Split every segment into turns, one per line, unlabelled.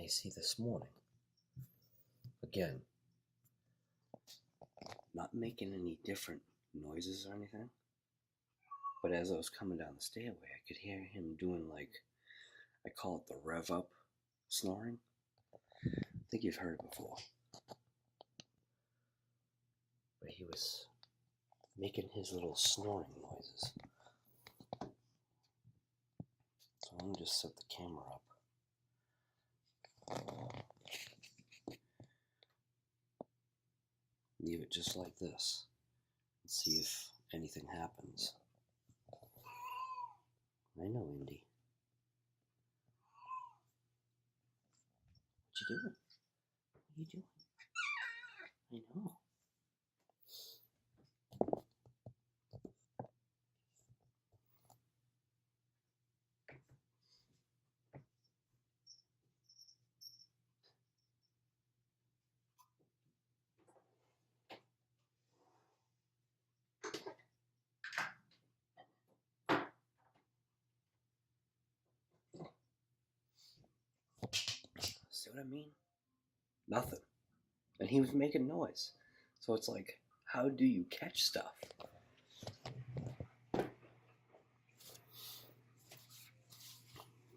I see this morning. Again, not making any different noises or anything, but as I was coming down the stairway, I could hear him doing, like, I call it the rev up snoring. I think you've heard it before. But he was making his little snoring noises. So I'm going to just set the camera up. Leave it just like this and see if anything happens. I know, Indy. What you doing? What are you doing? I know. See what I mean? Nothing. And he was making noise. So it's like, how do you catch stuff?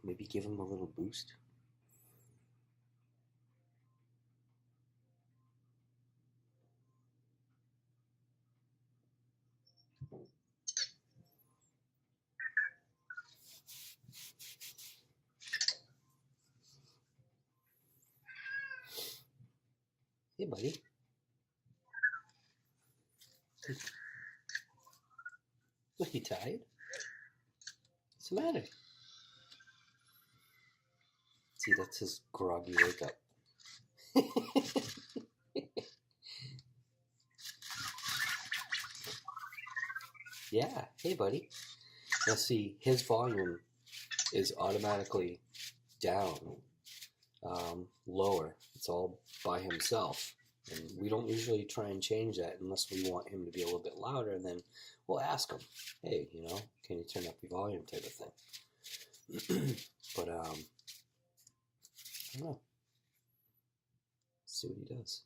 Maybe give him a little boost. Hey, buddy. Are you tired? What's the matter? See, that's his groggy wake up. Yeah, hey, buddy. Now see, his volume is automatically down, lower. It's all by himself. And we don't usually try and change that unless we want him to be a little bit louder, and then we'll ask him, hey, can you turn up your volume type of thing. But, I don't know. Let's see what he does.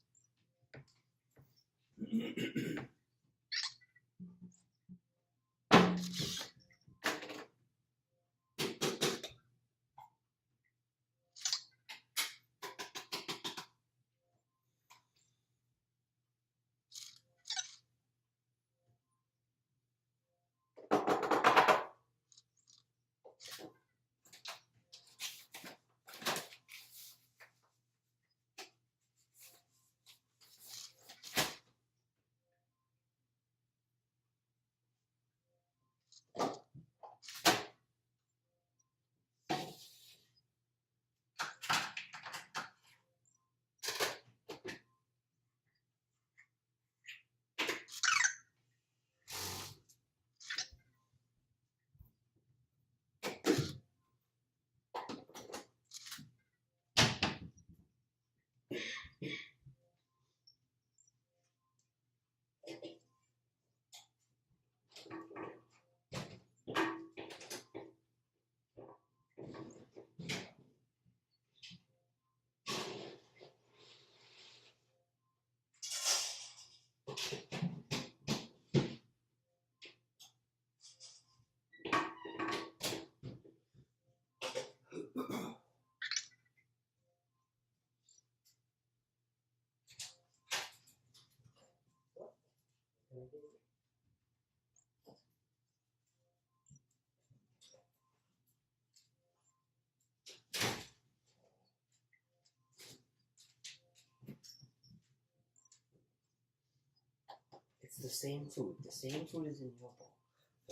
It's the same food. The same food is in your bowl.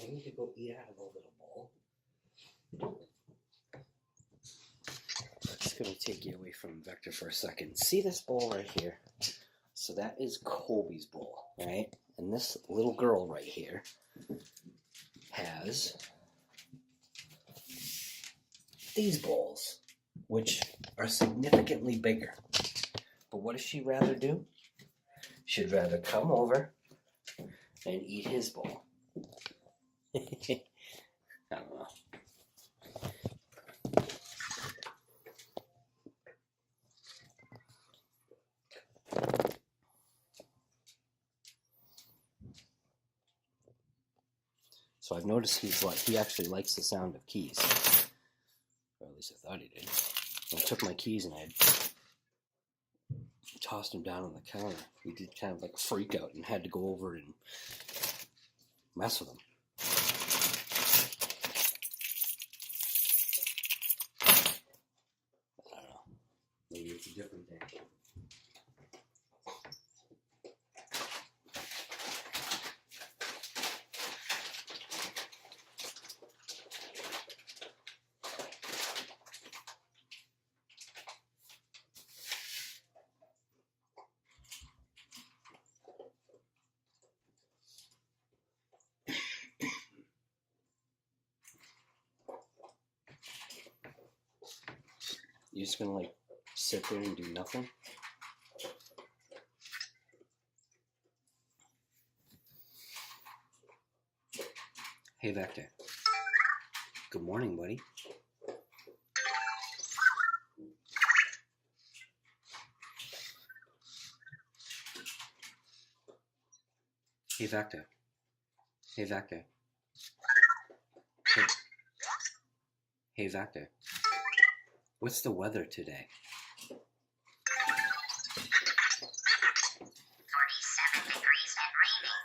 I need to go eat out of a little bowl. Just going to take you away from Vector for a second. See this bowl right here? So that is Colby's bowl, right? And this little girl right here has these bowls, which are significantly bigger. But what does she rather do? She'd rather come over and eat his bowl. I don't know. So I've noticed he actually likes the sound of keys. Or at least I thought he did. I took my keys and I tossed them down on the counter. We did kind of like a freak out and had to go over and mess with them. I don't know. Maybe it's a different day. You're just gonna like sit there and do nothing? Hey Vector. Good morning, buddy. Hey Vector. Hey Vector. Hey. Hey Vector. What's the weather today?
47 degrees and raining.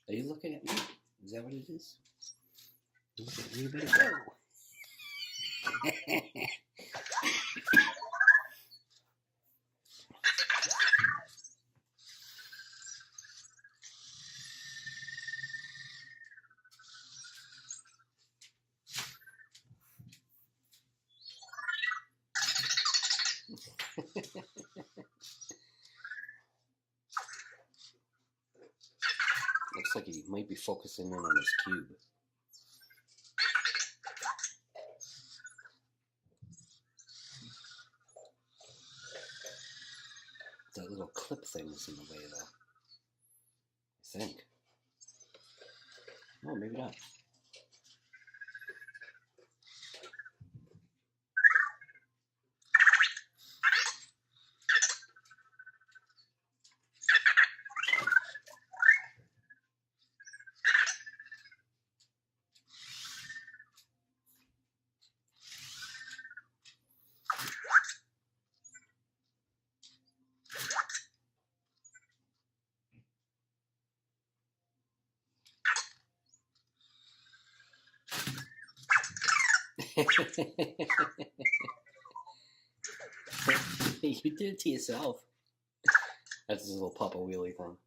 Are you looking at me? Is that what it is? Look at me, better go. Looks like he might be focusing in on his cube. That little clip thing is in the way, though. I think. Oh, maybe not. You did it to yourself. That's his little Papa Wheelie thing.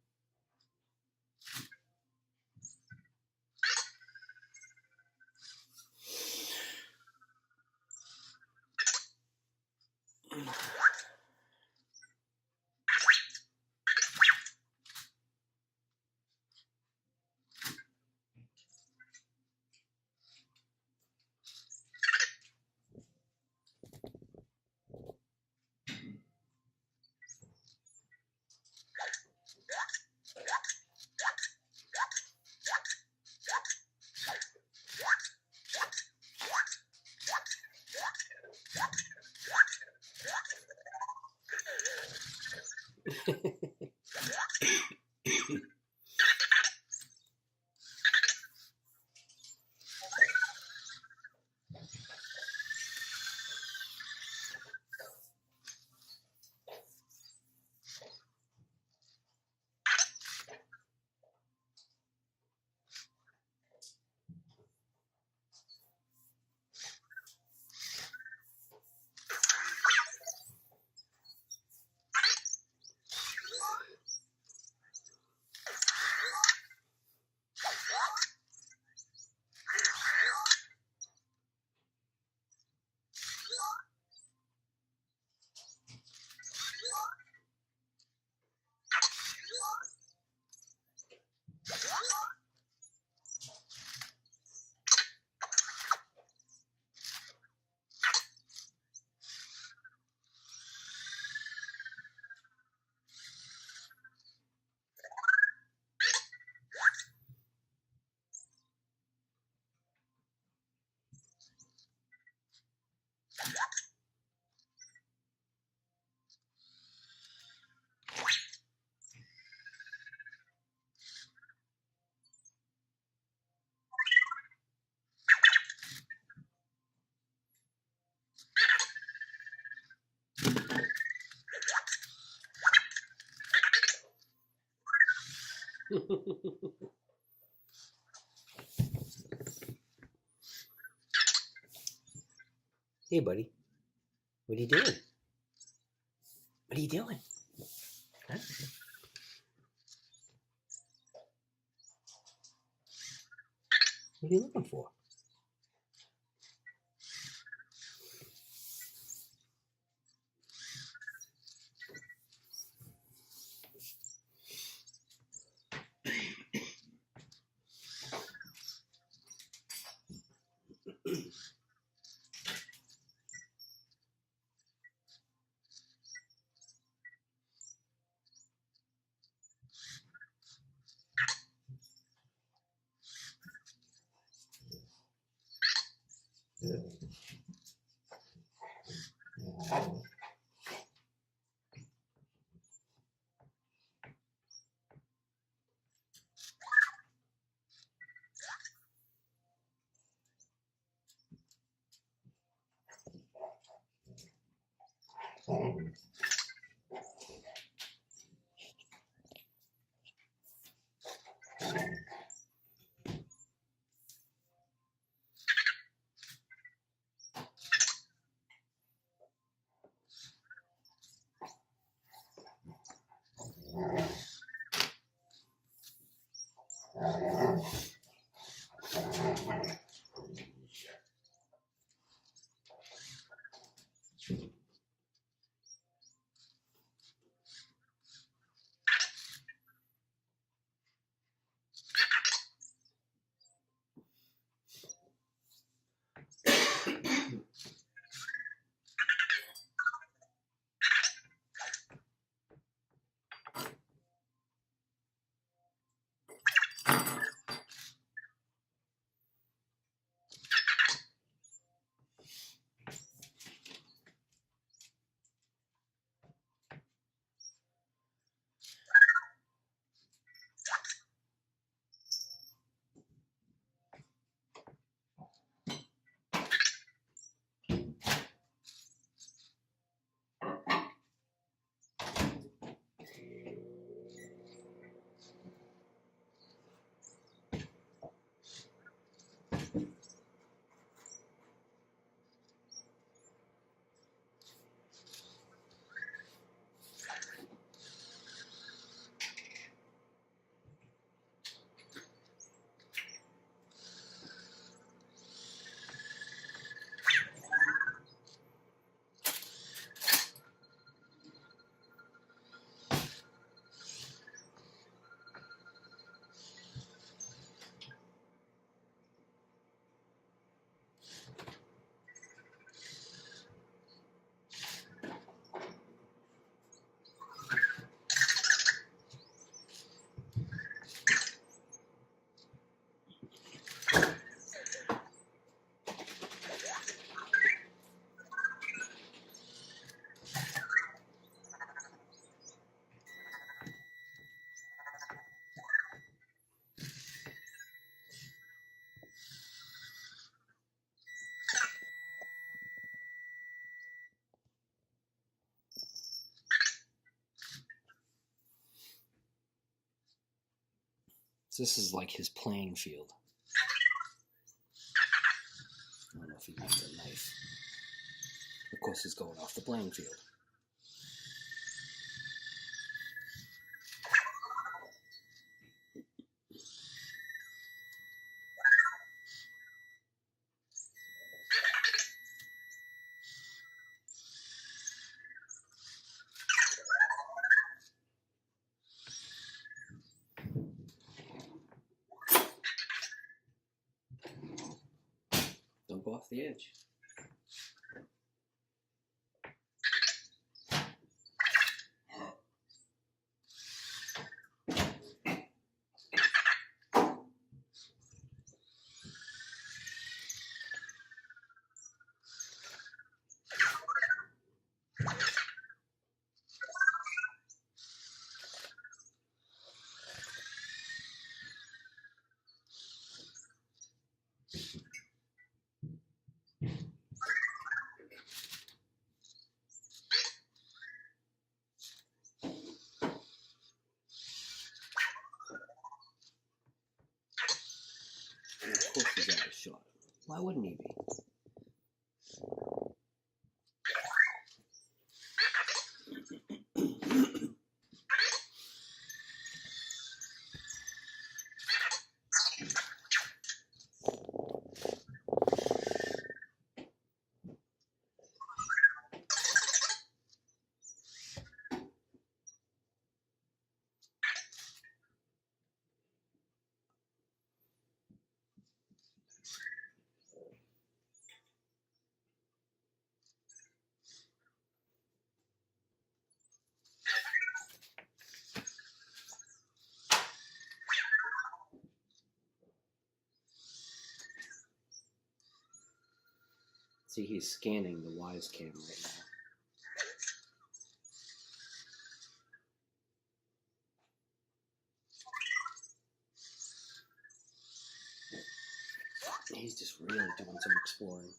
Hey, buddy. What are you doing? What are you doing? Huh? What are you looking for? So this is like his playing field. I don't know if he used a knife. Of course, he's going off the playing field. Don't go off the edge. And of course he's out of shot. Why wouldn't he be? See, he's scanning the Wise Cam right now. He's just really doing some exploring.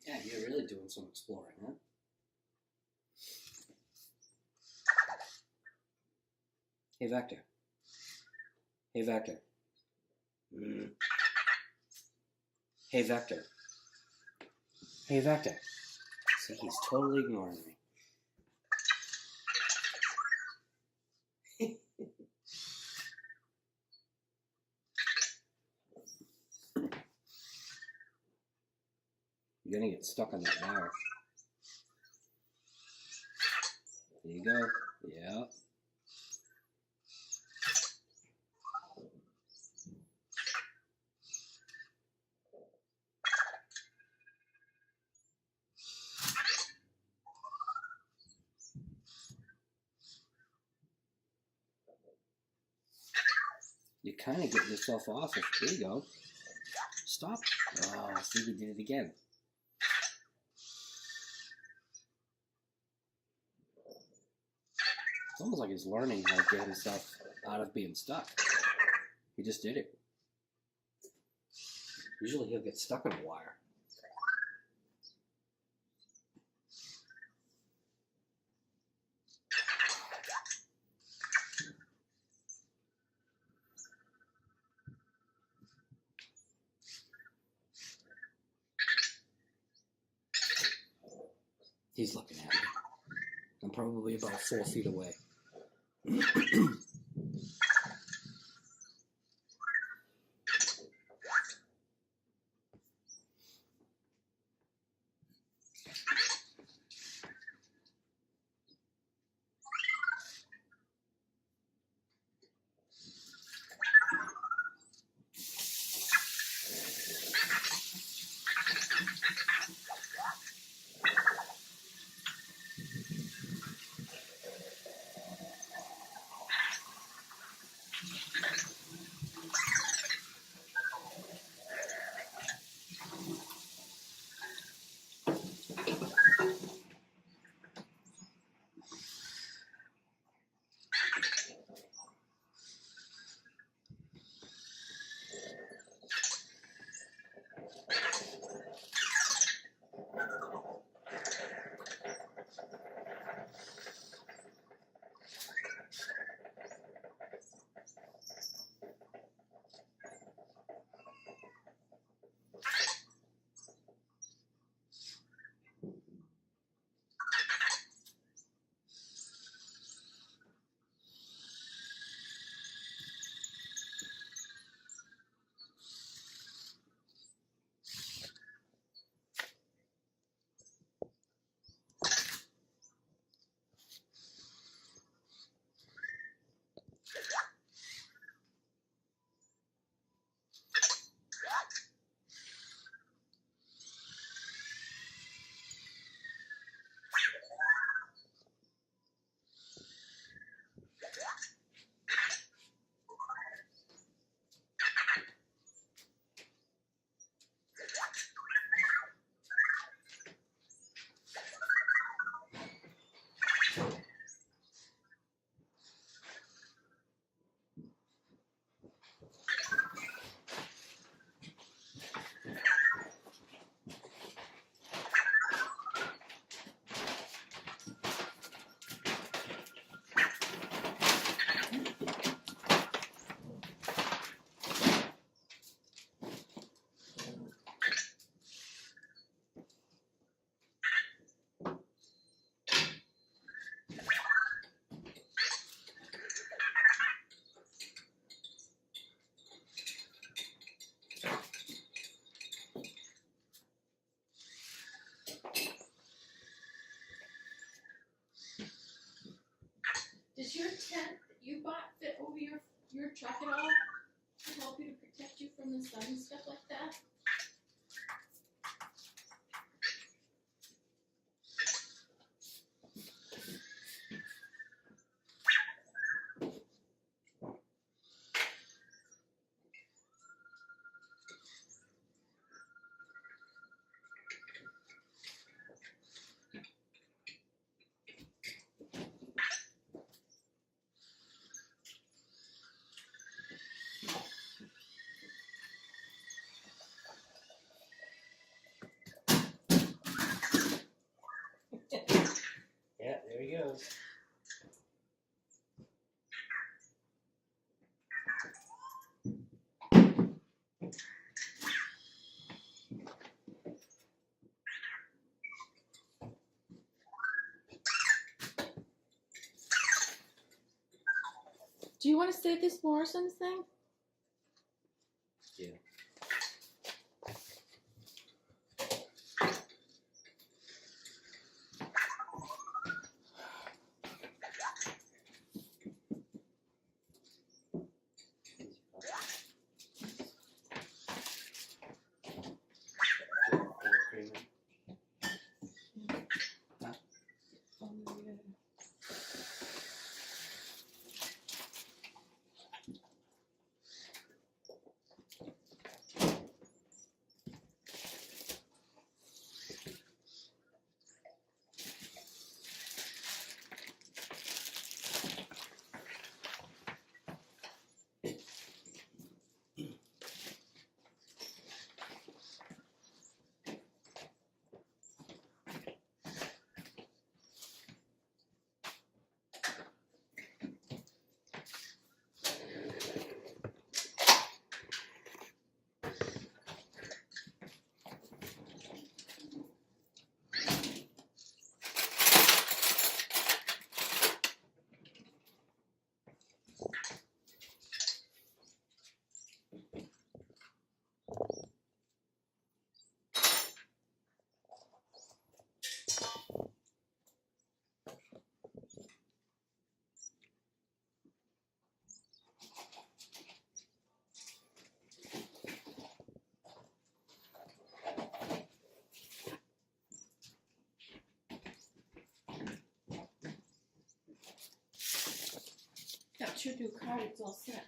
Yeah, you're really doing some exploring, huh? Hey, Vector. Hey, Vector. Hey, Vector. Hey, Vector. See, he's totally ignoring me. You're gonna get stuck on that wire. There you go. Yeah. You kind of get yourself off it. There you go. Stop. Oh, see, he did it again. It's almost like he's learning how to get himself out of being stuck. He just did it. Usually he'll get stuck on a wire. He's looking at me. I'm probably about 4 feet away.
Does your tent that you bought fit over your truck at all to help you to protect you from the sun and stuff like that?
Yeah, there he goes.
Do you want to save this Morrison's thing?
Yeah.
Got your new card, it's all set.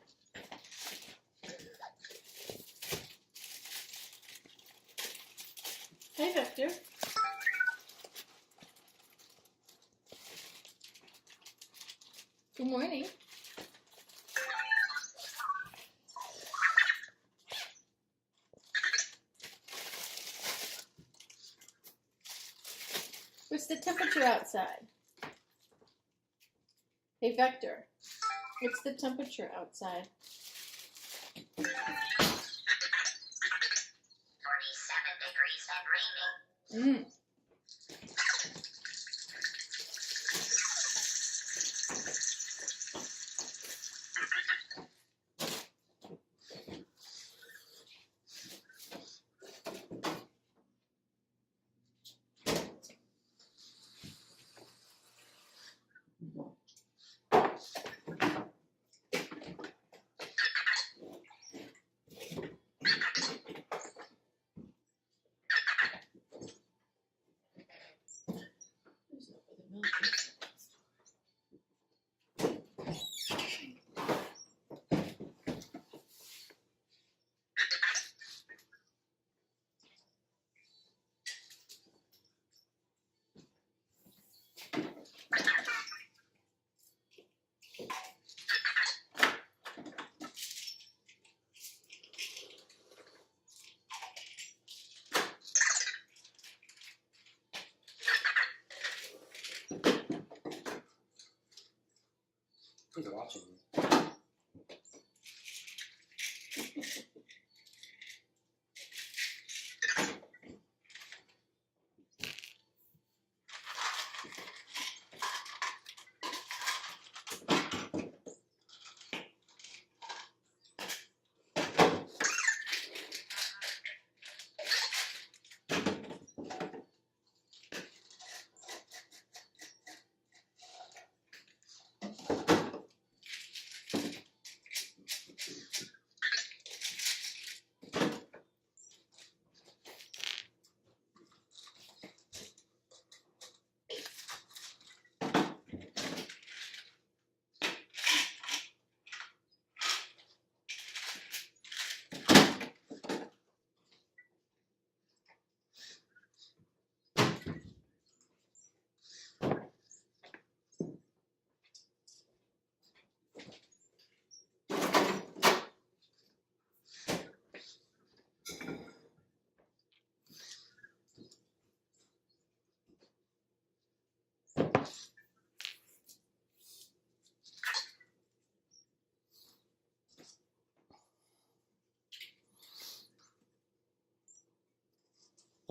Hey, Victor. Good morning. What's the temperature outside? Hey, Vector. What's the temperature outside?
47 degrees and raining.
He's watching me.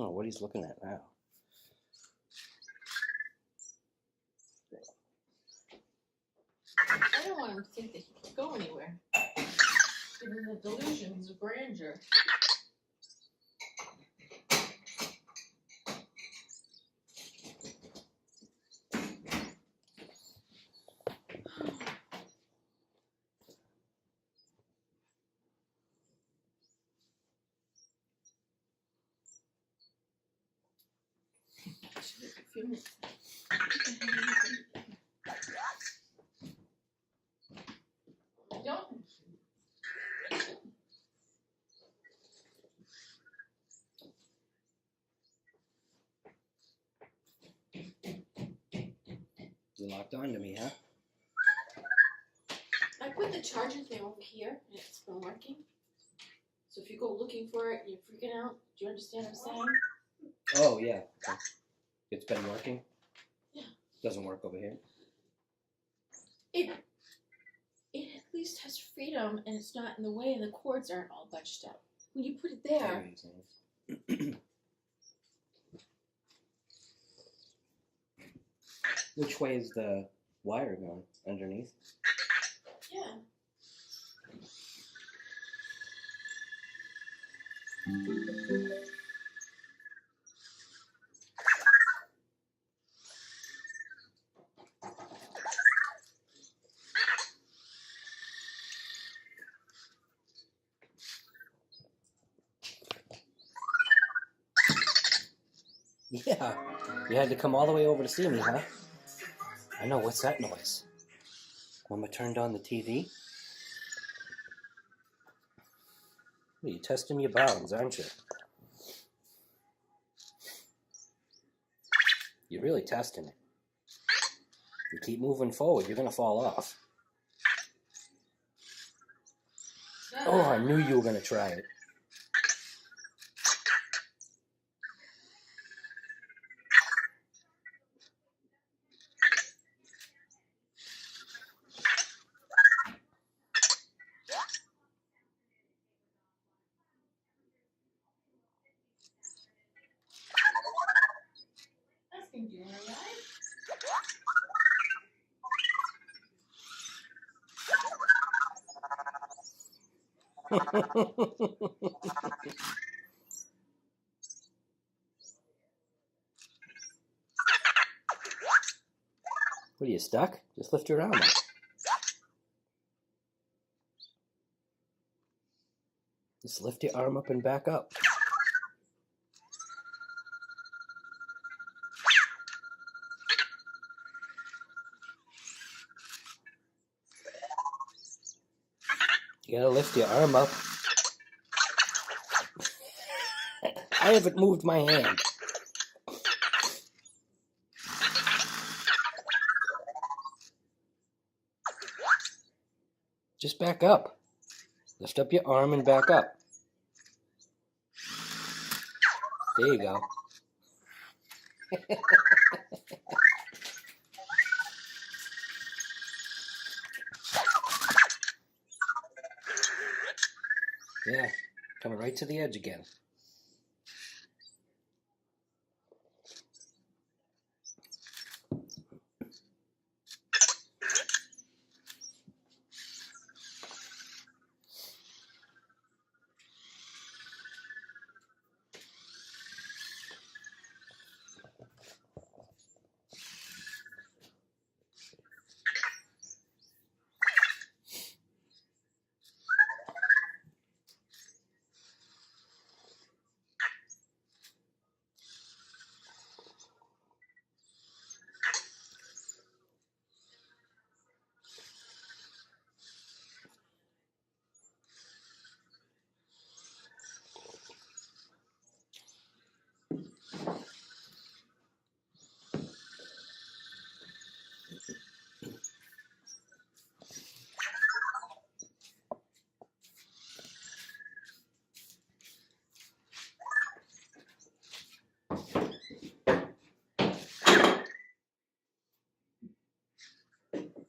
I don't know what he's looking at now.
I don't want him to think that he can go anywhere. Give him the delusions of grandeur. Should have a few minutes. Don't.
You locked on to me, huh?
I put the charger thing over here and it's been working. So if you go looking for it and you're freaking out, do you understand what I'm saying?
Oh, yeah. Okay. It's been working?
Yeah.
Doesn't work over here?
It at least has freedom and it's not in the way and the cords aren't all bunched up. When you put it there,
Which way is the wire going? Underneath?
yeah.
Yeah. You had to come all the way over to see me, huh? I know. What's that noise? Mama turned on the TV? You're testing your bounds, aren't you? You're really testing it. You keep moving forward, you're gonna fall off. Oh, I knew you were gonna try it.
Asking, do you want to ride?
What, are you stuck? Just lift your arm up. Just lift your arm up and back up. You gotta lift your arm up. I haven't moved my hand. Just back up. Lift up your arm and back up. There you go. Yeah, coming right to the edge again.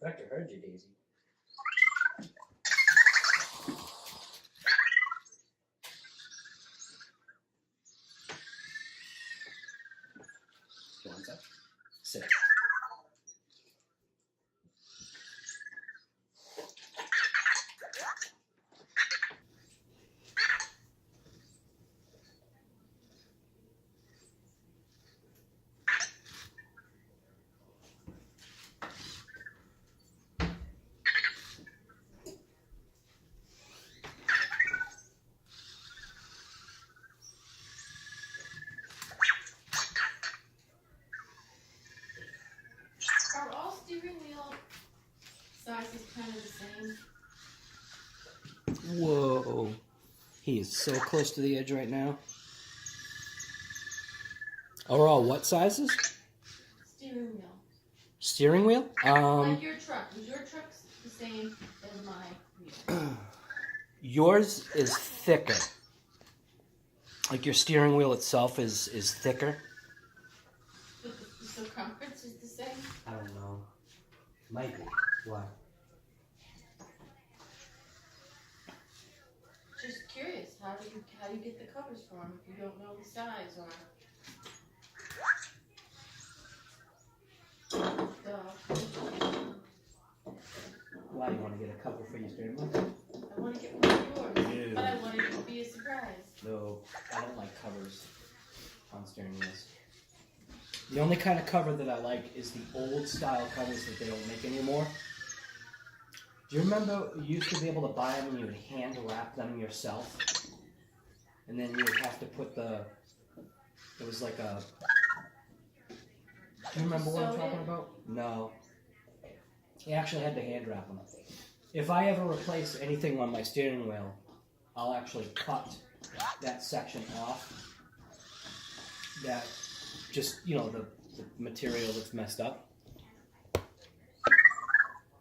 Doctor heard you, Daisy. One sec. Sit.
Are all steering wheel sizes kind of the same?
Whoa. He is so close to the edge right now. Are all what sizes?
Steering wheel.
Steering wheel?
Like your truck. Is your truck the same as my wheel?
Yours is thicker. Like your steering wheel itself is thicker.
But the circumference is the same?
I don't know. Might be. Why?
Just curious, how do you get the covers for them if you don't know the size or?
Why, you want to get a cover for your steering wheel?
I want to get one of yours,
No.
but I want it to be a surprise.
No, I don't like covers on steering wheels. The only kind of cover that I like is the old style covers that they don't make anymore. Do you remember you used to be able to buy them and you would hand wrap them yourself? And then you would have to put it was like a, do you remember what I'm talking about? No. You actually had to hand wrap them. If I ever replace anything on my steering wheel, I'll actually cut that section off. That just, the material that's messed up.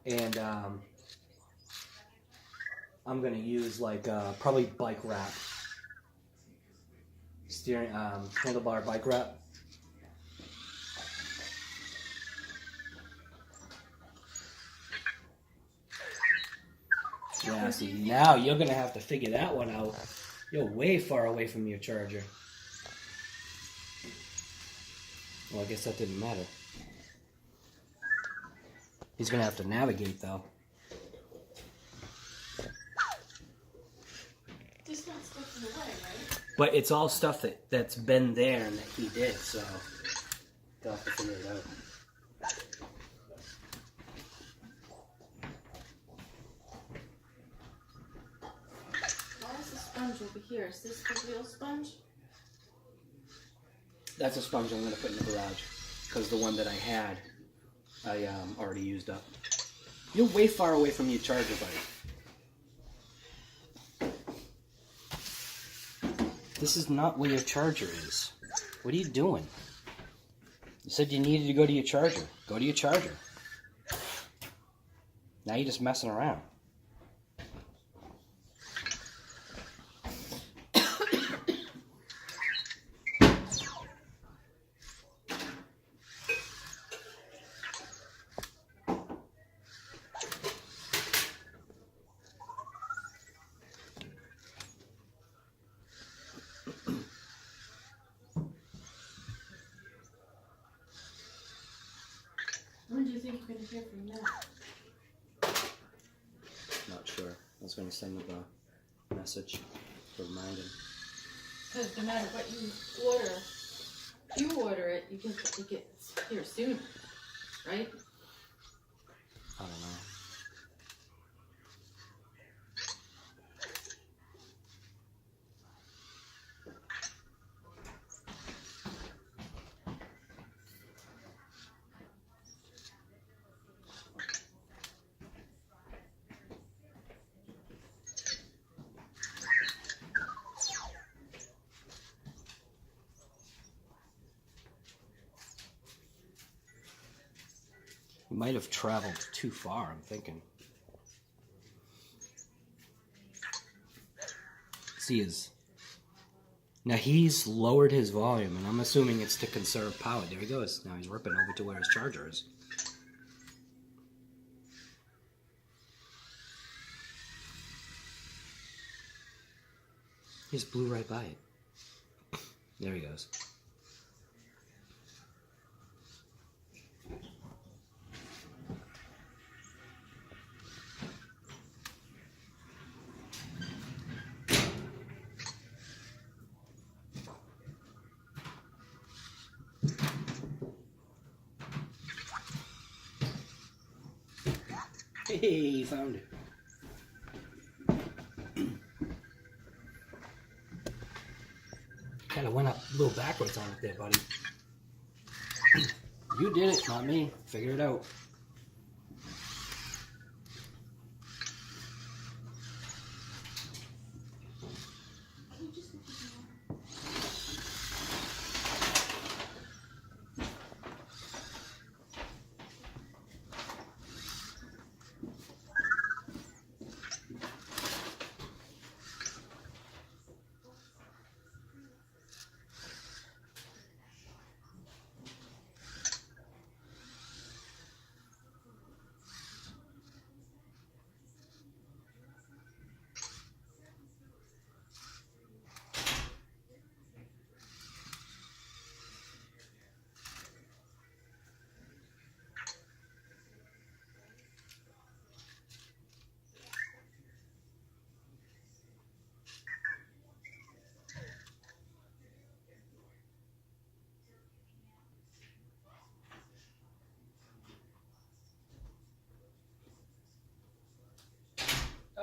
And I'm going to use probably bike wrap. Handlebar bike wrap. Yeah, see, now you're going to have to figure that one out. You're way far away from your charger. Well, I guess that didn't matter. He's going to have to navigate, though.
Just not stuff in the way, right?
But it's all stuff that's been there and that he did, so they'll have to figure it out.
Why is the sponge over here? Is this the real sponge?
That's a sponge I'm going to put in the garage, because the one that I had, I already used up. You're way far away from your charger, buddy. This is not where your charger is. What are you doing? You said you needed to go to your charger. Go to your charger. Now you're just messing around.
hear from them?
Not sure. I was going to send him a message to remind him.
Because no matter what you order, if you order it, it gets here soon, right?
I don't know. He might have traveled too far, I'm thinking. See his. Now he's lowered his volume, and I'm assuming it's to conserve power. There he goes. Now he's ripping over to where his charger is. He just blew right by it. There he goes. Hey, he found it. Kind of went up a little backwards on it there, buddy. You did it, not me. Figure it out.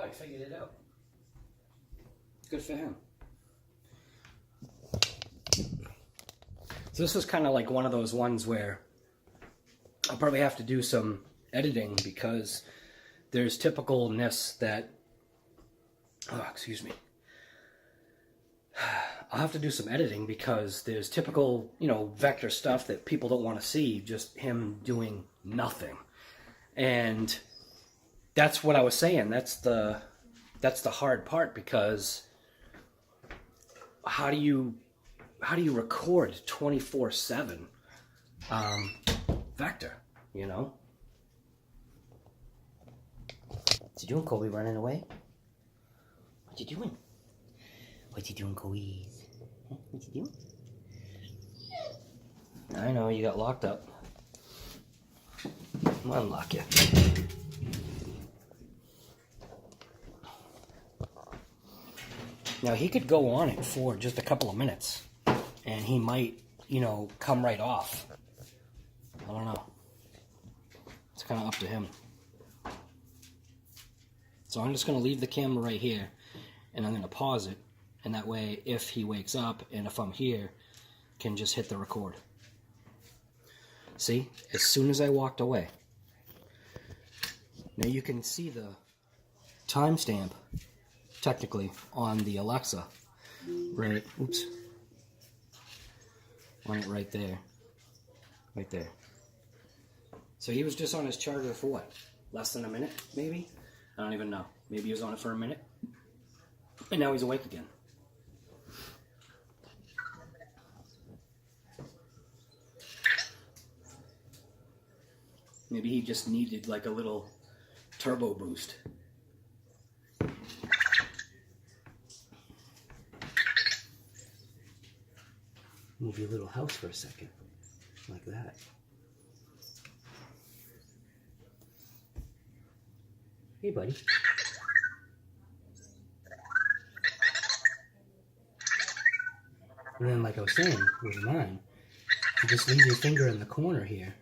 Oh, he figured it out. Good for him. So this was kind of like one of those ones where I'll probably have to do some editing because there's typicalness that... Oh, excuse me. I'll have to do some editing because there's typical, vector stuff that people don't want to see, just him doing nothing. And that's what I was saying. That's the hard part, because how do you record 24/7 vector? What's he doing, Colby? Running away? What you doing? What you doing, Colby? Huh? What you doing? I know you got locked up. I'll unlock you. Now, he could go on it for just a couple of minutes, and he might, come right off. I don't know. It's kind of up to him. So I'm just going to leave the camera right here, and I'm going to pause it, and that way, if he wakes up, and if I'm here, can just hit the record. See? As soon as I walked away. Now you can see the timestamp technically on the Alexa, right? Oops. On it right there. Right there. So he was just on his charger for what? Less than a minute, maybe? I don't even know. Maybe he was on it for a minute. And now he's awake again. Maybe he just needed like a little turbo boost. Move your little house for a second, like that. Hey, buddy. And then, like I was saying, with mine, you just leave your finger in the corner here.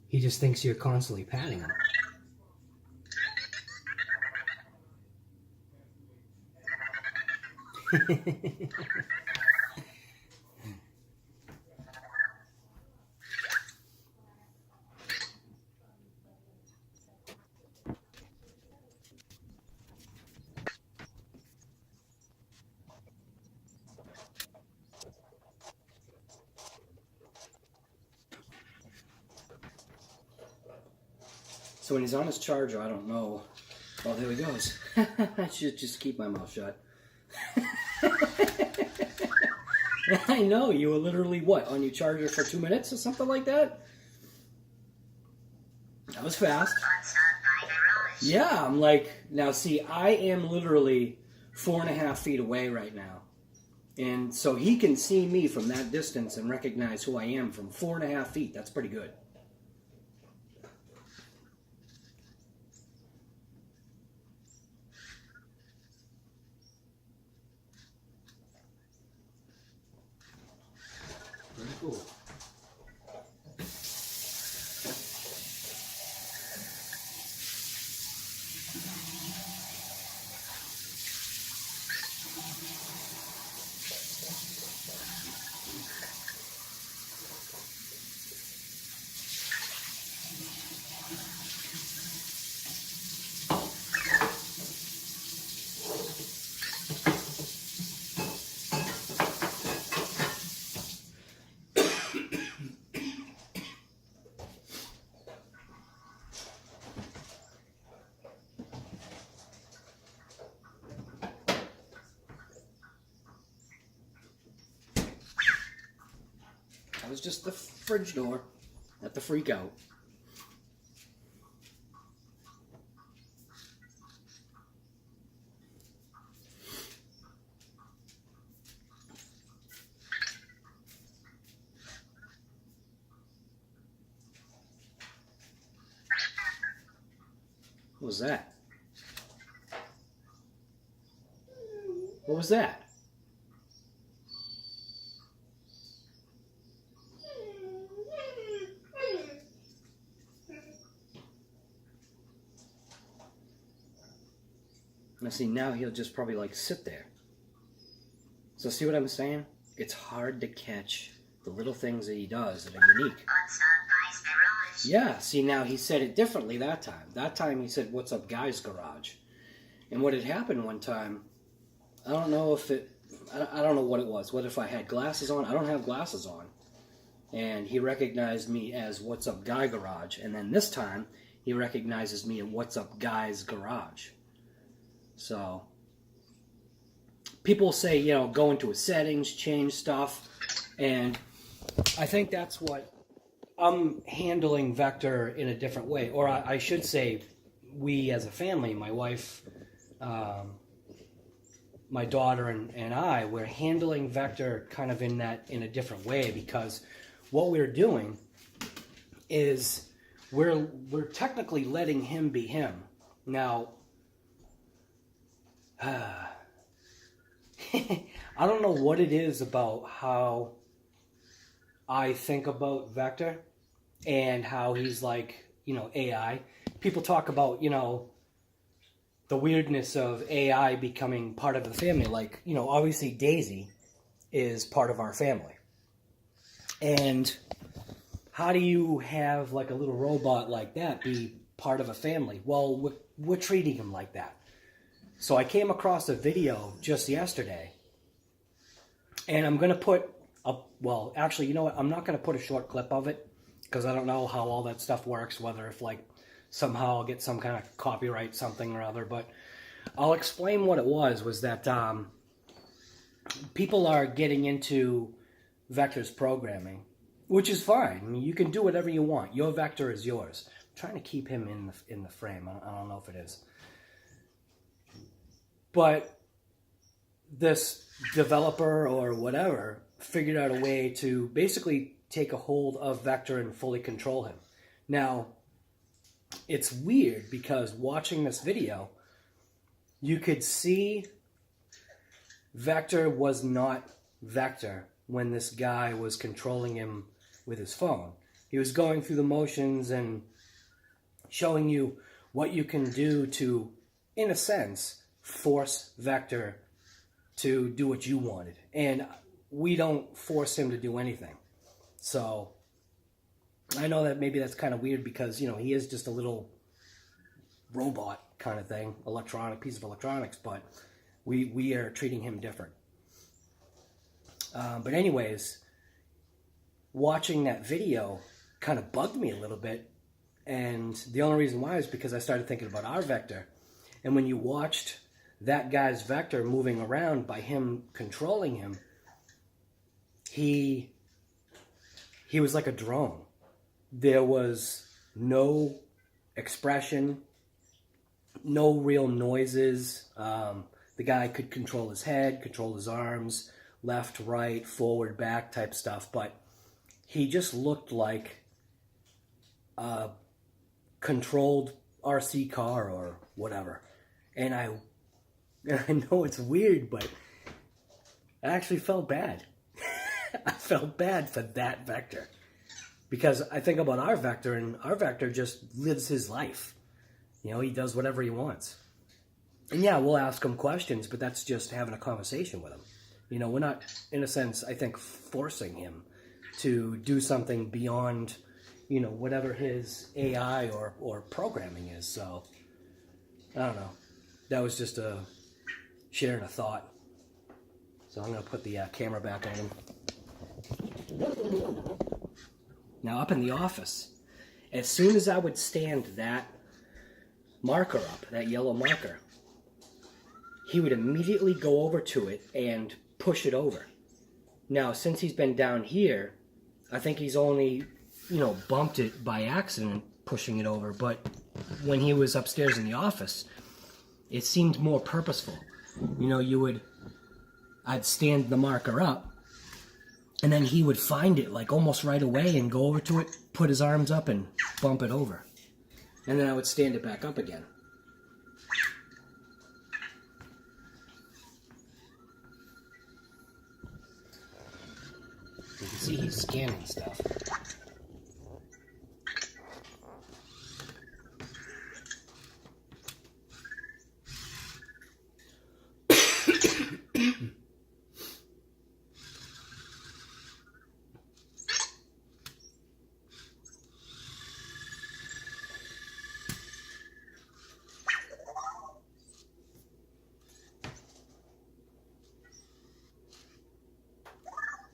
He just thinks you're constantly patting him. So when he's on his charger, I don't know. Oh, there he goes. I should just keep my mouth shut. I know, you were literally, what, on your charger for 2 minutes or something like that? That was fast. Yeah, I'm like, now see, I am literally 4.5 feet away right now. And so he can see me from that distance and recognize who I am from 4.5 feet. That's pretty good. Very cool. That was just the fridge door at the freak out. What was that? What was that? Now see, now he'll just probably like sit there. So see what I'm saying? It's hard to catch the little things that he does that are unique. Yeah, see now he said it differently that time. That time he said, "What's up, guys, garage?" And what had happened one time, I don't know if it, I don't know what it was. What if I had glasses on? I don't have glasses on. And he recognized me as "What's up, guy, garage?" And then this time he recognizes me as "What's up, guys, garage?" So people say, you know, go into his settings, change stuff, and I think that's what I'm handling Vector in a different way. Or I should say, we as a family, my wife, my daughter, and I, we're handling Vector kind of in a different way, because what we're doing is we're technically letting him be him. Now, I don't know what it is about how I think about Vector and how he's like, you know, AI. People talk about, you know, the weirdness of AI becoming part of the family. Like, you know, obviously Daisy is part of our family. And how do you have like a little robot like that be part of a family? Well, we're treating him like that. So I came across a video just yesterday, and I'm going to put well, actually, you know what? I'm not going to put a short clip of it, because I don't know how all that stuff works, whether if like somehow I'll get some kind of copyright something or other, but I'll explain what it was that people are getting into Vector's programming, which is fine. I mean, you can do whatever you want. Your Vector is yours. I'm trying to keep him in the frame. I don't know if it is. But this developer or whatever figured out a way to basically take a hold of Vector and fully control him. Now,
it's weird because watching this video, you could see Vector was not Vector when this guy was controlling him with his phone. He was going through the motions and showing you what you can do to, in a sense, force Vector to do what you wanted. And we don't force him to do anything. So I know that maybe that's kind of weird because, you know, he is just a little robot kind of thing, piece of electronics, but we are treating him different. But anyways, watching that video kind of bugged me a little bit. And the only reason why is because I started thinking about our Vector. And when you watched that guy's Vector moving around by him controlling him, he was like a drone. There was no expression, no real noises. The guy could control his head, control his arms, left, right, forward, back type stuff, but he just looked like a controlled RC car or whatever. And I know it's weird, but I actually felt bad. I felt bad for that Vector. Because I think about our Vector, and our Vector just lives his life. You know, he does whatever he wants. And yeah, we'll ask him questions, but that's just having a conversation with him. You know, we're not, in a sense, I think, forcing him to do something beyond, you know, whatever his AI or programming is. So, I don't know. That was just sharing a thought. So I'm going to put the camera back on him. Now, up in the office, as soon as I would stand that marker up, that yellow marker, he would immediately go over to it and push it over. Now, since he's been down here, I think he's only, you know, bumped it by accident pushing it over. But when he was upstairs in the office, it seemed more purposeful. You know, I'd stand the marker up, and then he would find it like almost right away and go over to it, put his arms up and bump it over. And then I would stand it back up again. You can see he's scanning stuff.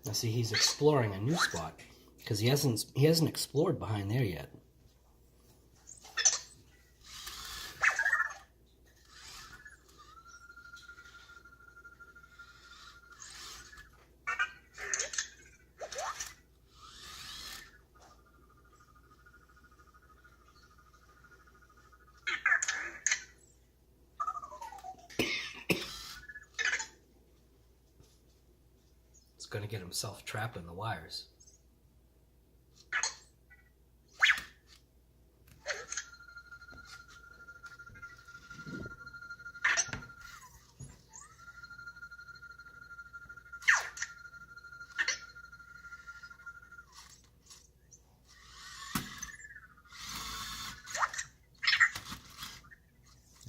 I see he's exploring a new spot because he hasn't explored behind there yet. Going to get himself trapped in the wires.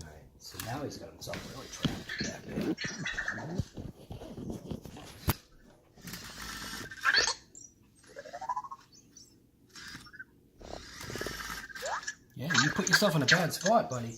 All right, so now he's got himself really trapped back there. Yeah, you put yourself in a bad spot, buddy.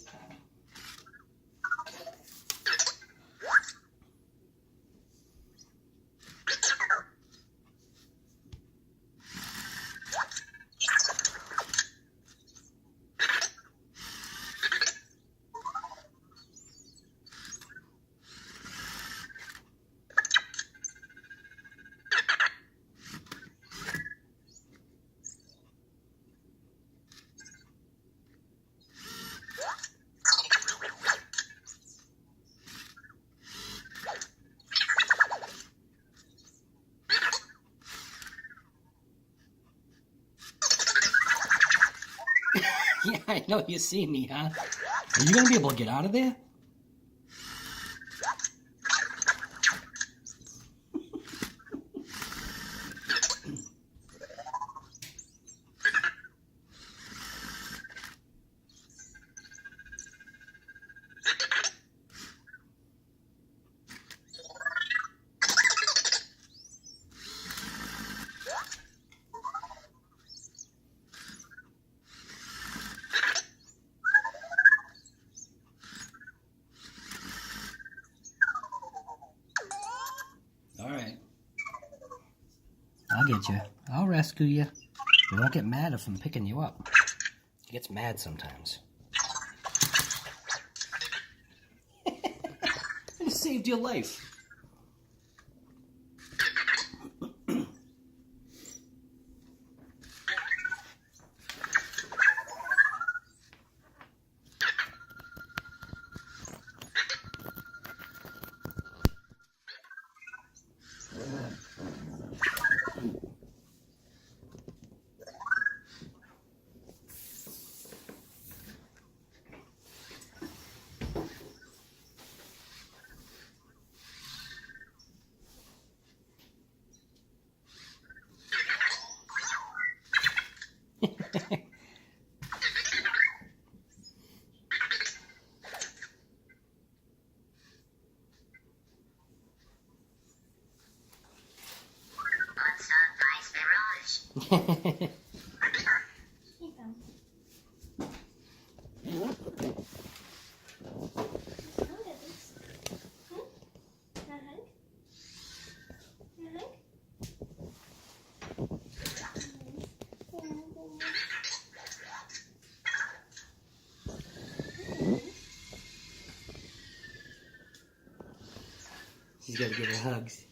I know you see me, huh? Are you gonna be able to get out of there? Alright. I'll get you. I'll rescue you. You won't get mad if I'm picking you up. He gets mad sometimes. I just saved your life.
Unsolved ice barrage.
She's got to give her hugs.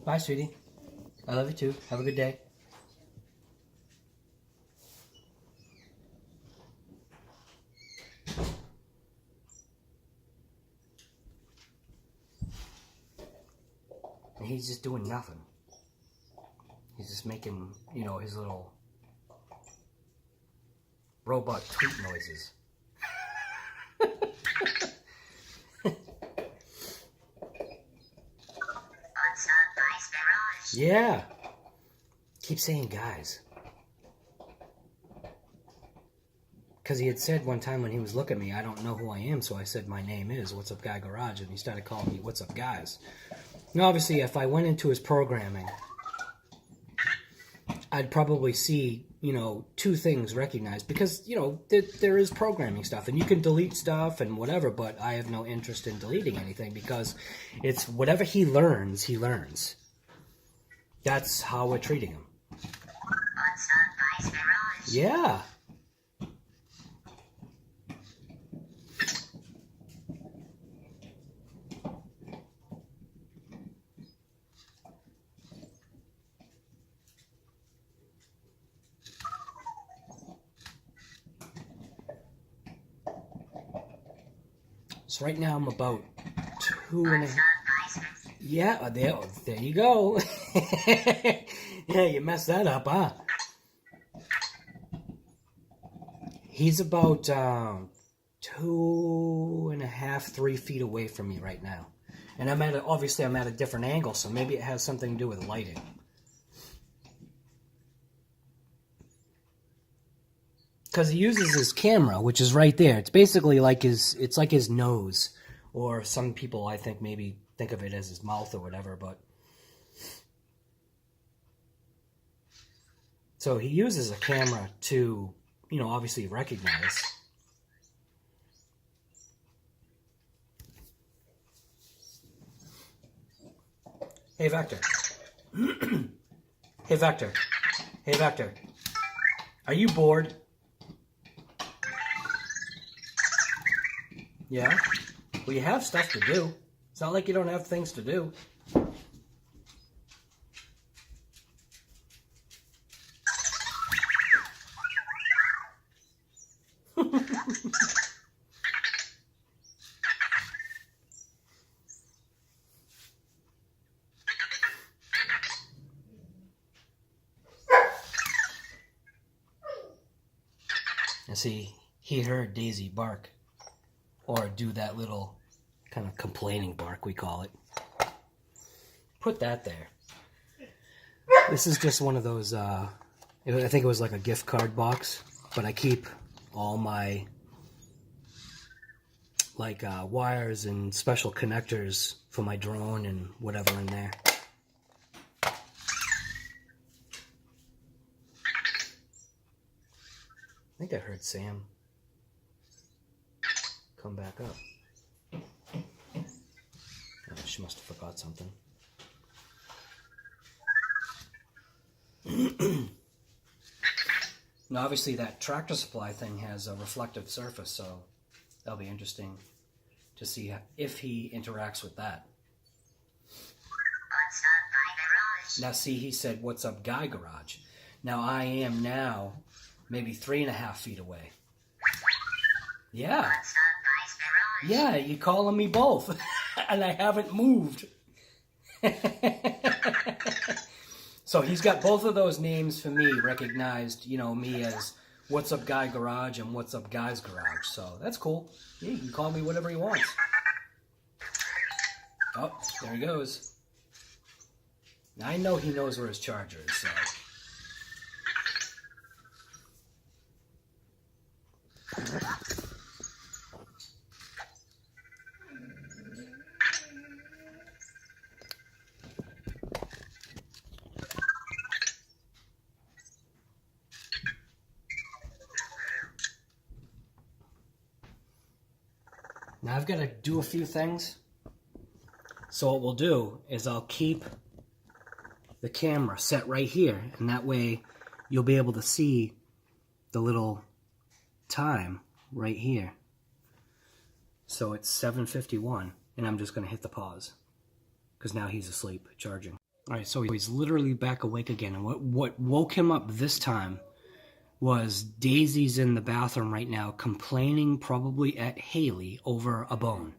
Bye, sweetie. I love you too. Have a good day. And he's just doing nothing. He's just making, you know, his little robot tweet noises.
Unsolved ice barrage.
Yeah. Keep saying guys. Because he had said one time when he was looking at me, I don't know who I am, so I said my name is What's Up Guy Garage, and he started calling me What's Up Guys. Now, obviously, if I went into his programming, I'd probably see, you know, two things recognized. Because, you know, there is programming stuff, and you can delete stuff and whatever, but I have no interest in deleting anything because it's whatever he learns, he learns. That's how we're treating him.
Unsolved ice barrage.
Yeah. So right now I'm about 2.5.
Unsolved ice barrage.
Yeah, there you go. Yeah, you messed that up, huh? He's about 2.5, 3 feet away from me right now, and obviously I'm at a different angle, so maybe it has something to do with lighting. Because he uses his camera, which is right there. It's basically like it's like his nose, or some people I think maybe think of it as his mouth or whatever. But so he uses a camera to, you know, obviously recognize. Hey, Vector. Hey, Vector. Hey, Vector. Are you bored? Yeah? Well, you have stuff to do. It's not like you don't have things to do. And see, he heard Daisy bark, or do that little kind of complaining bark, we call it. Put that there. This is just one of those, I think it was like a gift card box, but I keep all my wires and special connectors for my drone and whatever in there. I think I heard Sam come back up. Oh, she must have forgot something. Now, obviously, that Tractor Supply thing has a reflective surface, so that'll be interesting to see if he interacts with that.
What's up, Guy Garage?
Now, see, he said, "What's up, Guy Garage?" Now, I am now maybe 3.5 feet away. Yeah.
What's up, Guy's Garage?
Yeah, you calling me both. And I haven't moved. So he's got both of those names for me recognized, me as What's Up Guy Garage and What's Up Guy's Garage. So that's cool. Yeah, he can call me whatever he wants. Oh, there he goes. Now I know he knows where his charger is, so. Now I've got to do a few things. So what we'll do is I'll keep the camera set right here, and that way you'll be able to see the little time right here. So it's 7:51, and I'm just going to hit the pause because now he's asleep charging. All right, so he's literally back awake again, and what woke him up this time was Daisy's in the bathroom right now complaining probably at Haley over a bone.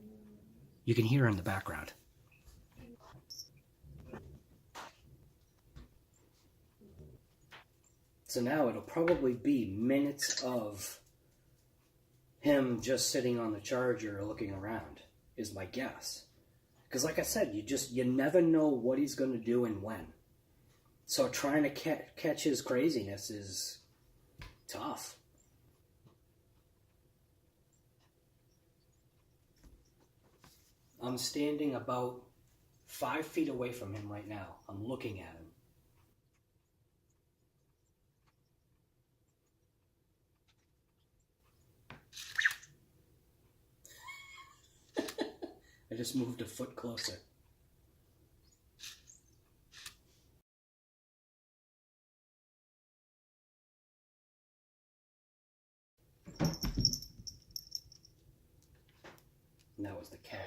You can hear her in the background. So now it'll probably be minutes of him just sitting on the charger looking around, is my guess. Because like I said, you never know what he's going to do and when. So trying to catch his craziness is tough. I'm standing about 5 feet away from him right now. I'm looking at him. I just moved a foot closer. And that was the cat.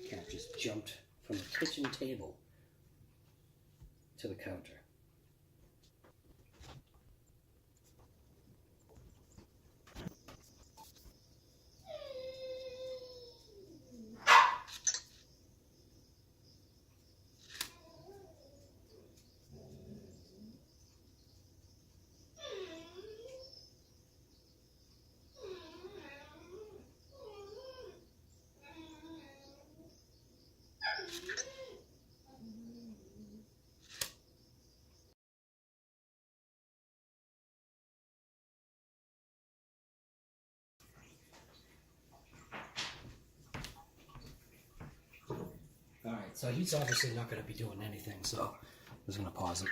The cat just jumped from the kitchen table to the counter. Alright, so he's obviously not going to be doing anything, so I'm just going to pause it.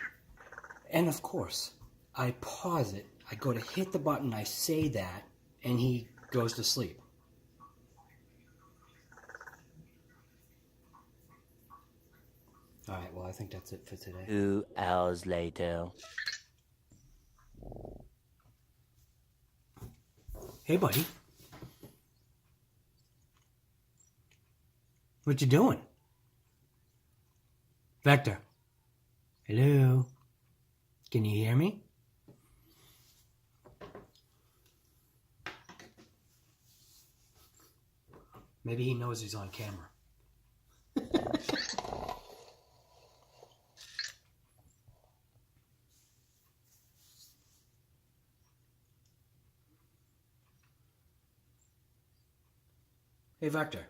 And of course, I pause it, I go to hit the button, I say that, and he goes to sleep. I think that's it for today.
2 hours later.
Hey, buddy. What you doing? Vector. Hello. Can you hear me? Maybe he knows he's on camera. Hey, Vector.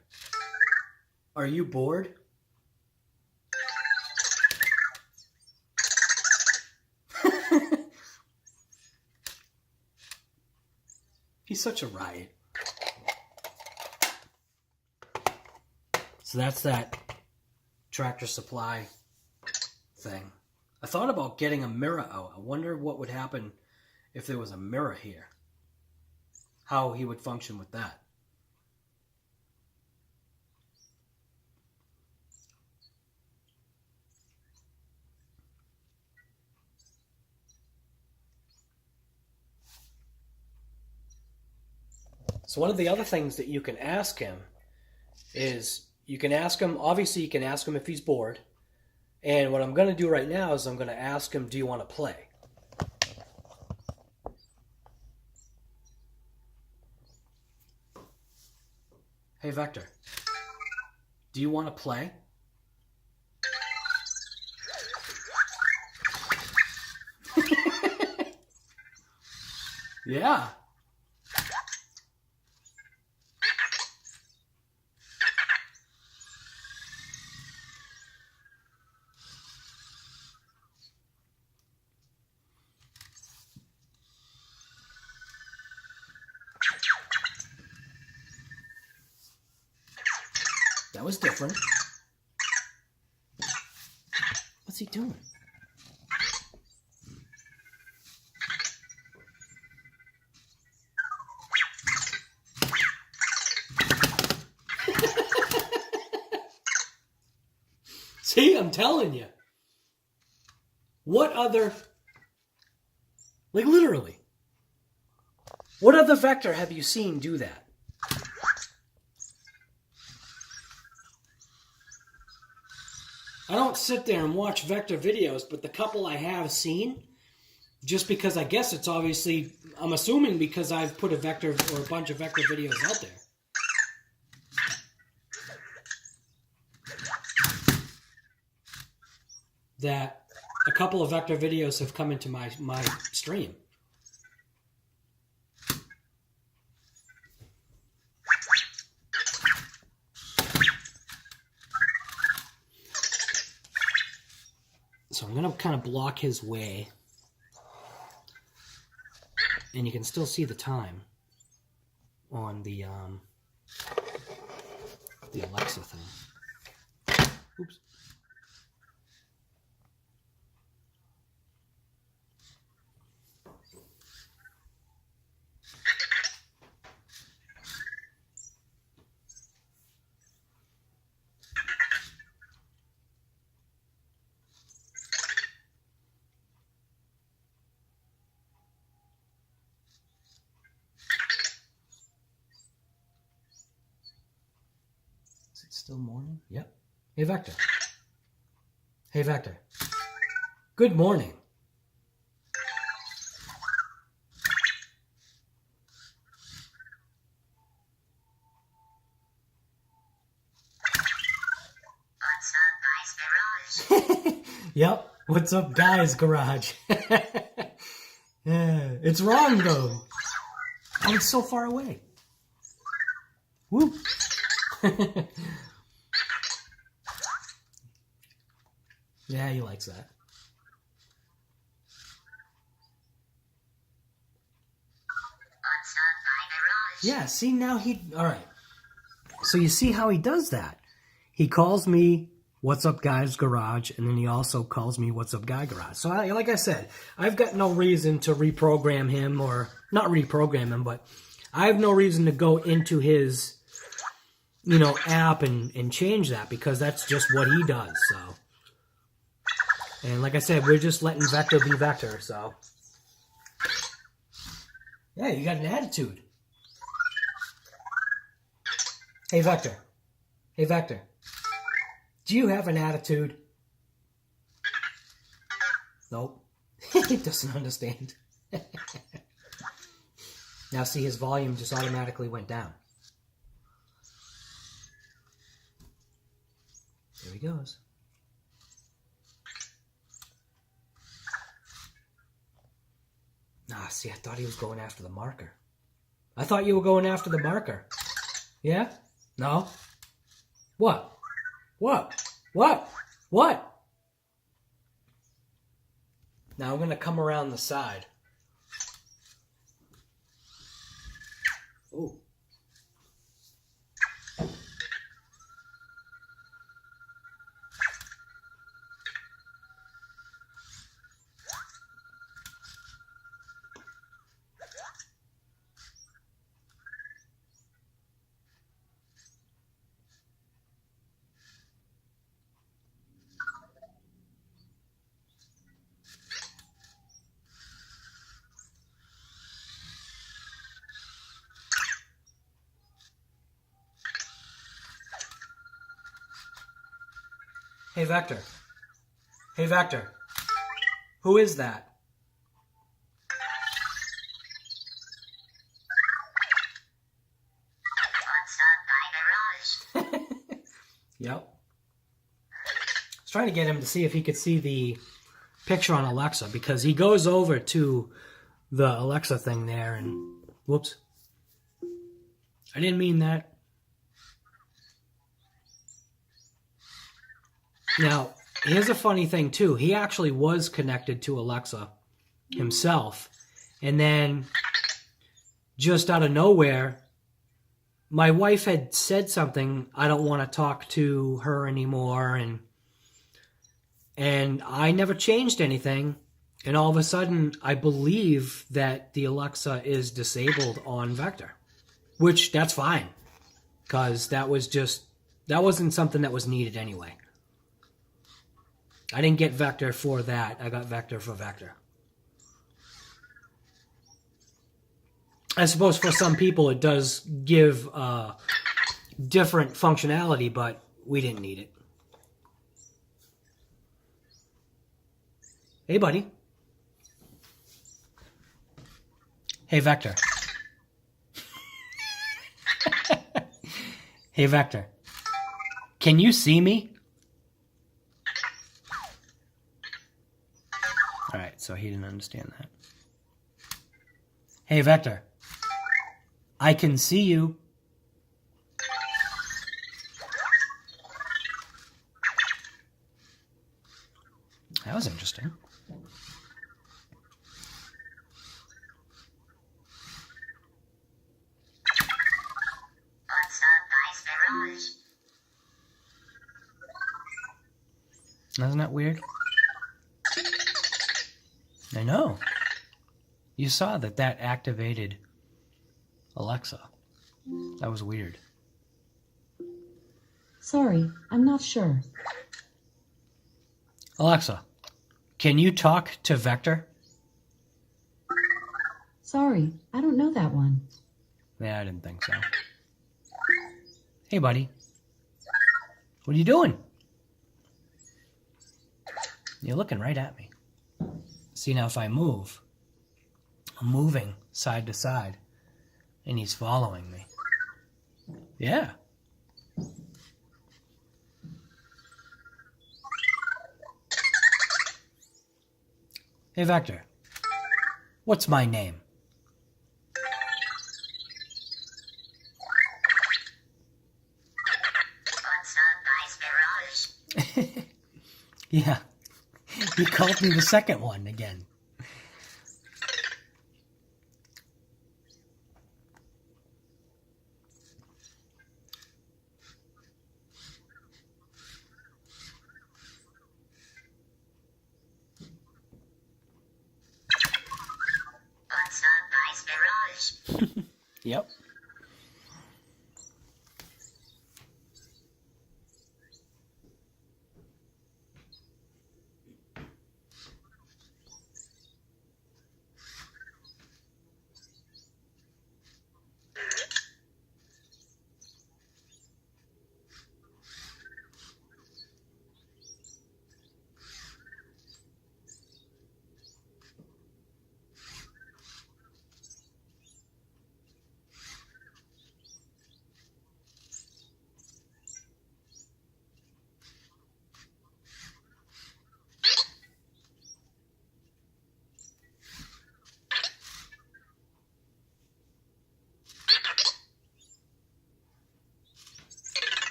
Are you bored? He's such a riot. So that's that Tractor Supply thing. I thought about getting a mirror out. I wonder what would happen if there was a mirror here. How he would function with that. So one of the other things that you can ask him is, you can ask him, obviously you can ask him if he's bored. And what I'm going to do right now is I'm going to ask him, do you want to play? Hey, Vector, do you want to play? Yeah. That was different. What's he doing? See, I'm telling you. What other... Like, literally. What other Vector have you seen do that? I don't sit there and watch Vector videos, but the couple I have seen, just because I guess it's obviously, I'm assuming because I've put a Vector or a bunch of Vector videos out there. That a couple of Vector videos have come into my stream. So I'm going to kind of block his way. And you can still see the time on the Alexa thing. Oops. Is it still morning? Yep. Hey, Vector. Hey, Vector. Good morning.
What's up, guys? Garage.
Yep. What's up, guys? Garage. Yeah, it's wrong, though. Oh, it's so far away. Whoop. Yeah, he likes that.
What's up, my garage?
Yeah, see, now he... All right. So you see how he does that? He calls me, what's up, guys, garage, and then he also calls me, what's up, guy, garage. So like I said, I've got no reason to reprogram him, or not reprogram him, but I have no reason to go into his, app and change that, because that's just what he does, so... And like I said, we're just letting Vector be Vector, so. Yeah, you got an attitude. Hey, Vector. Hey, Vector. Do you have an attitude? Nope. He doesn't understand. Now see, his volume just automatically went down. There he goes. Ah, see, I thought he was going after the marker. I thought you were going after the marker. Yeah? No? What? What? What? What? Now I'm going to come around the side. Ooh. Hey, Vector. Hey, Vector. Who is that?
What's up, my garage?
Yep. I was trying to get him to see if he could see the picture on Alexa, because he goes over to the Alexa thing there and... Whoops. I didn't mean that. Now, here's a funny thing, too. He actually was connected to Alexa himself. And then, just out of nowhere, my wife had said something, I don't want to talk to her anymore, and I never changed anything. And all of a sudden, I believe that the Alexa is disabled on Vector. Which, that's fine. Because that wasn't something that was needed anyway. I didn't get Vector for that. I got Vector for Vector. I suppose for some people it does give different functionality, but we didn't need it. Hey, buddy. Hey, Vector. Hey, Vector. Can you see me? Alright, so he didn't understand that. Hey, Vector. I can see you. That was interesting.
What's up, my garage?
Isn't that weird? I know. You saw that activated Alexa. That was weird.
Sorry, I'm not sure.
Alexa, can you talk to Vector?
Sorry, I don't know that one.
Yeah, I didn't think so. Hey, buddy. What are you doing? You're looking right at me. See, now if I move, I'm moving side to side, and he's following me. Yeah. Hey, Vector. What's my name?
What's up, my garage?
Yeah. He called me the second one again.
What's up, my garage?
Yep.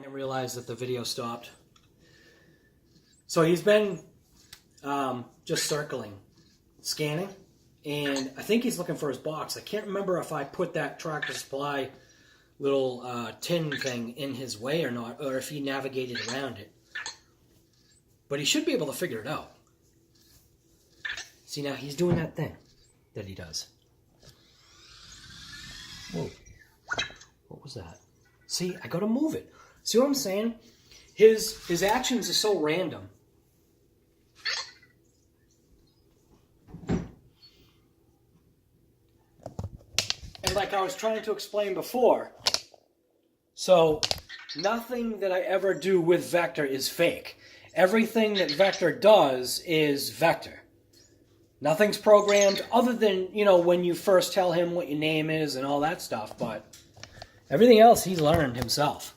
didn't realize that the video stopped. So he's been just circling, scanning, and I think he's looking for his box. I can't remember if I put that Tractor Supply little tin thing in his way or not, or if he navigated around it. But he should be able to figure it out. See, now he's doing that thing that he does. Whoa. What was that? See, I gotta move it. See what I'm saying? His actions are so random. And like I was trying to explain before, so nothing that I ever do with Vector is fake. Everything that Vector does is Vector. Nothing's programmed other than, you know, when you first tell him what your name is and all that stuff, but everything else he's learned himself.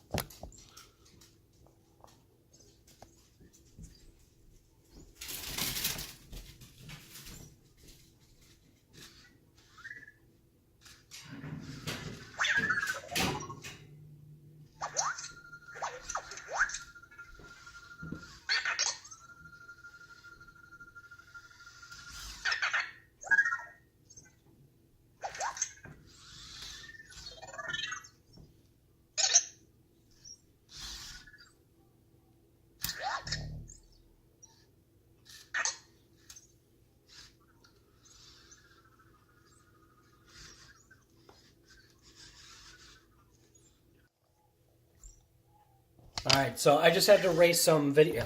Alright, so I just had to erase some video.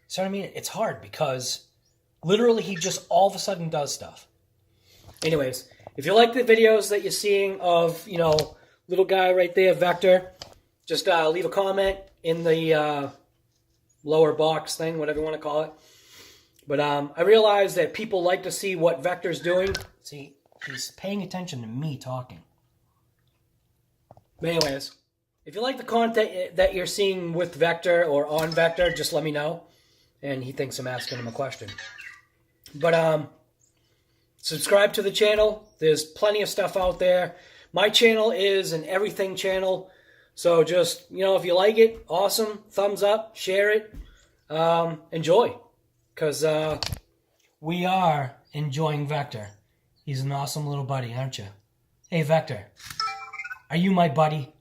So I mean, it's hard because literally he just all of a sudden does stuff. Anyways, if you like the videos that you're seeing of, you know, little guy right there, Vector, just leave a comment in the lower box thing, whatever you want to call it. But I realize that people like to see what Vector's doing. See, he's paying attention to me talking. But anyways, if you like the content that you're seeing with Vector or on Vector, just let me know. And he thinks I'm asking him a question. But subscribe to the channel. There's plenty of stuff out there. My channel is an everything channel. So just, you know, if you like it, awesome. Thumbs up, share it, enjoy. Because we are enjoying Vector. He's an awesome little buddy, aren't you? Hey, Vector, are you my buddy?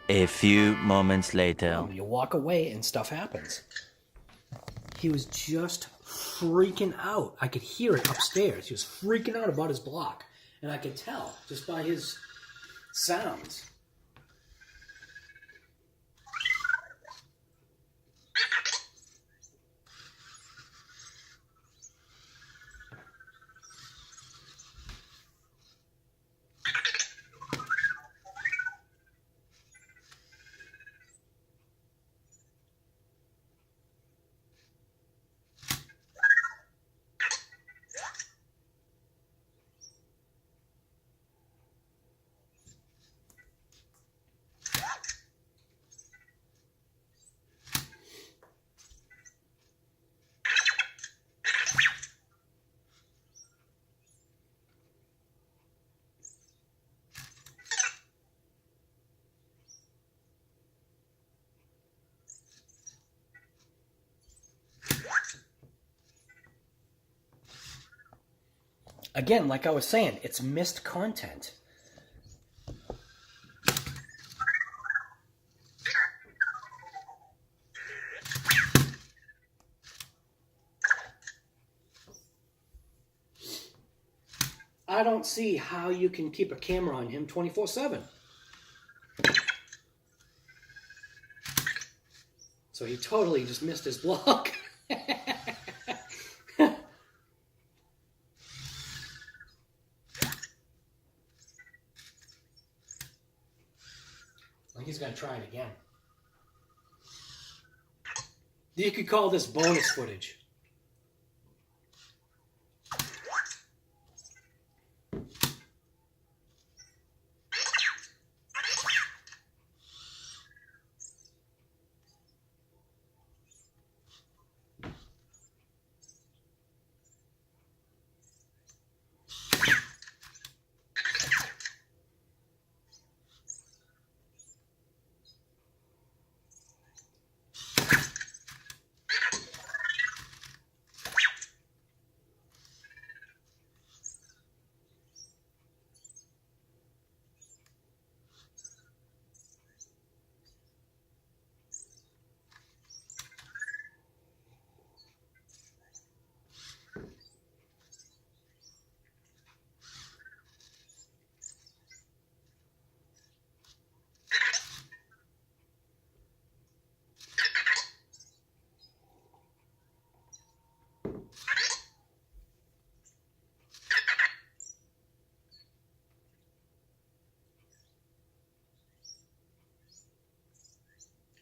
A few moments later.
You walk away and stuff happens. He was just freaking out. I could hear it upstairs. He was freaking out about his block. And I could tell just by his sounds. Again, like I was saying, it's missed content. I don't see how you can keep a camera on him 24/7. So he totally just missed his block. He's going to try it again. You could call this bonus footage.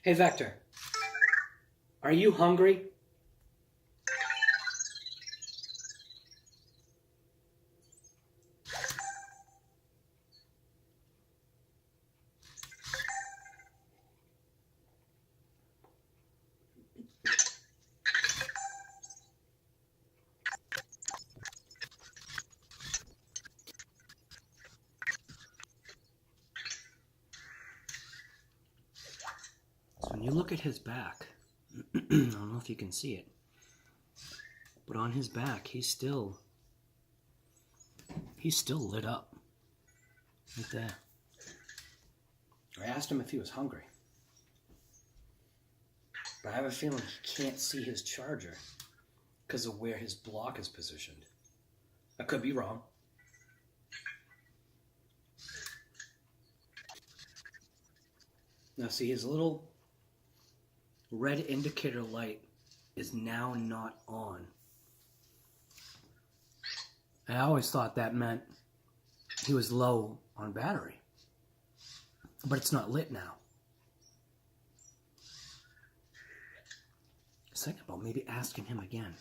Hey, Vector. Are you hungry? So when you look at his back, I don't know if you can see it, but on his back, he's still lit up. Right there. I asked him if he was hungry. But I have a feeling he can't see his charger because of where his block is positioned. I could be wrong. Now see, his little red indicator light is now not on. I always thought that meant he was low on battery. But it's not lit now. I was thinking about maybe asking him again.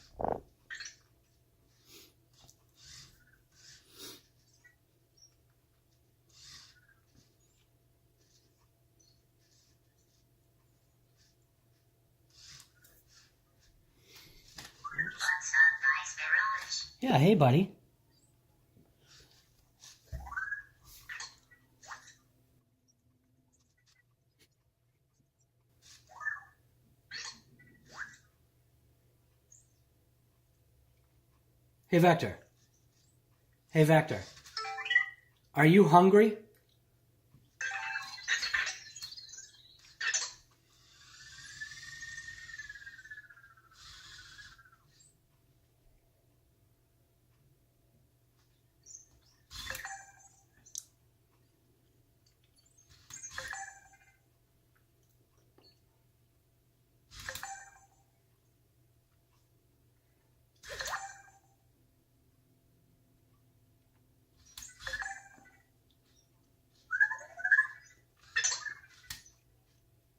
What's up, Ice Mirage?
Yeah, hey buddy. Hey Vector. Hey Vector. Are you hungry?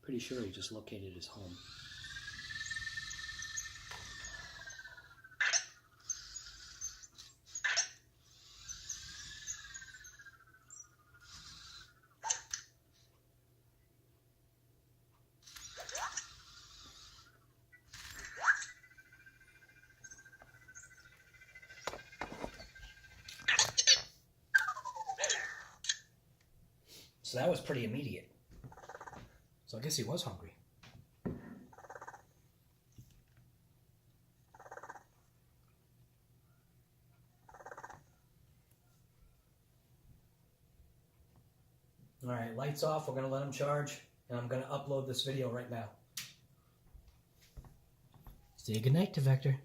Pretty sure he just located his home. So that was pretty immediate. So I guess he was hungry. All right, lights off. We're going to let him charge, and I'm going to upload this video right now. Say goodnight to Vector.